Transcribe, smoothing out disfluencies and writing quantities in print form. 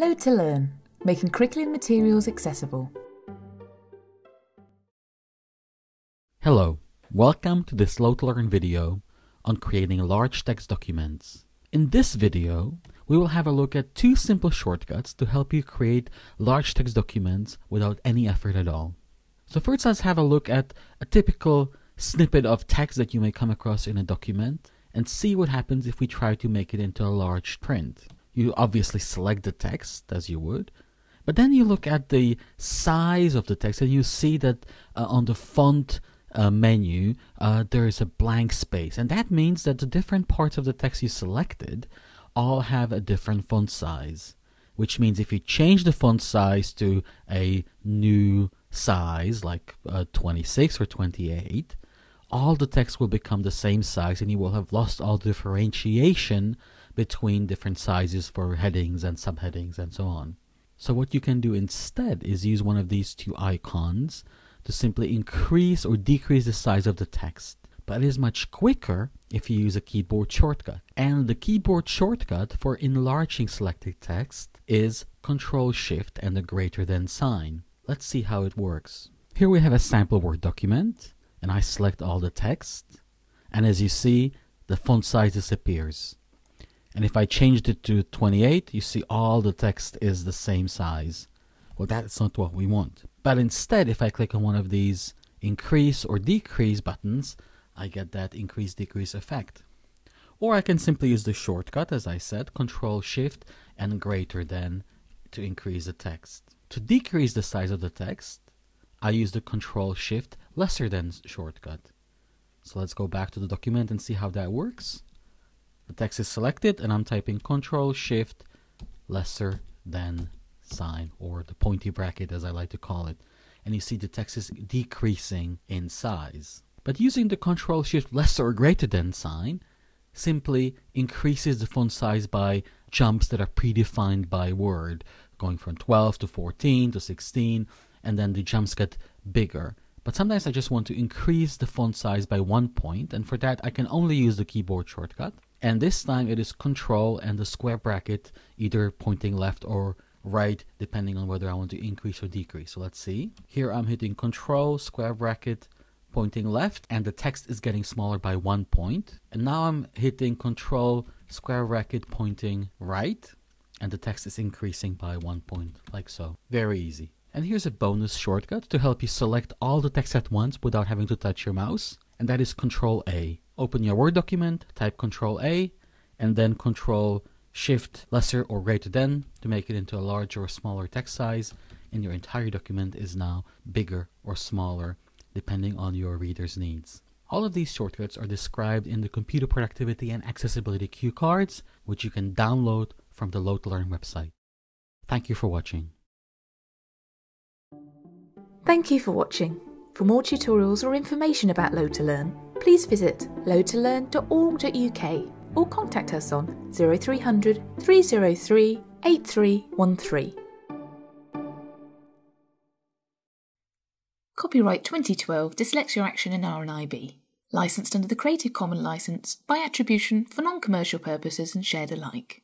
Load to Learn, making curriculum materials accessible. Hello, welcome to this Load to Learn video on creating large text documents. In this video, we will have a look at two simple shortcuts to help you create large text documents without any effort at all. So first, let's have a look at a typical snippet of text that you may come across in a document and see what happens if we try to make it into a large print. You obviously select the text as you would, but then you look at the size of the text and you see that on the font menu there is a blank space, and that means that the different parts of the text you selected all have a different font size, which means if you change the font size to a new size like 26 or 28, all the text will become the same size and you will have lost all differentiation between different sizes for headings and subheadings and so on. So what you can do instead is use one of these two icons to simply increase or decrease the size of the text. But it is much quicker if you use a keyboard shortcut. And the keyboard shortcut for enlarging selected text is Ctrl-Shift and the greater than sign. Let's see how it works. Here we have a sample Word document, and I select all the text. And as you see, the font size disappears. And if I changed it to 28, you see all the text is the same size. Well, that's not what we want. But instead, if I click on one of these increase or decrease buttons, I get that increase-decrease effect. Or I can simply use the shortcut, as I said, Ctrl-Shift and greater than to increase the text. To decrease the size of the text, I use the Ctrl-Shift lesser than shortcut. So let's go back to the document and see how that works. The text is selected and I'm typing Ctrl-Shift lesser than sign, or the pointy bracket as I like to call it. And you see the text is decreasing in size. But using the Ctrl-Shift lesser or greater than sign simply increases the font size by jumps that are predefined by Word, going from 12 to 14 to 16, and then the jumps get bigger. But sometimes I just want to increase the font size by 1 point, and for that I can only use the keyboard shortcut. And this time it is Control and the square bracket either pointing left or right, depending on whether I want to increase or decrease. So let's see. Here I'm hitting Control, square bracket, pointing left, and the text is getting smaller by 1 point. And now I'm hitting Control, square bracket, pointing right, and the text is increasing by 1 point, like so. Very easy. And here's a bonus shortcut to help you select all the text at once without having to touch your mouse, and that is Control-A. Open your Word document, type Control-A, and then Control-Shift lesser or greater than to make it into a larger or smaller text size, and your entire document is now bigger or smaller depending on your reader's needs. All of these shortcuts are described in the Computer Productivity and Accessibility cue cards, which you can download from the Load to Learn website. Thank you for watching. Thank you for watching. For more tutorials or information about Load to Learn, please visit loadtolearn.org.uk or contact us on 0300 303 8313. Copyright 2012 Dyslexia Action and RNIB. Licensed under the Creative Commons license by attribution for non-commercial purposes and shared alike.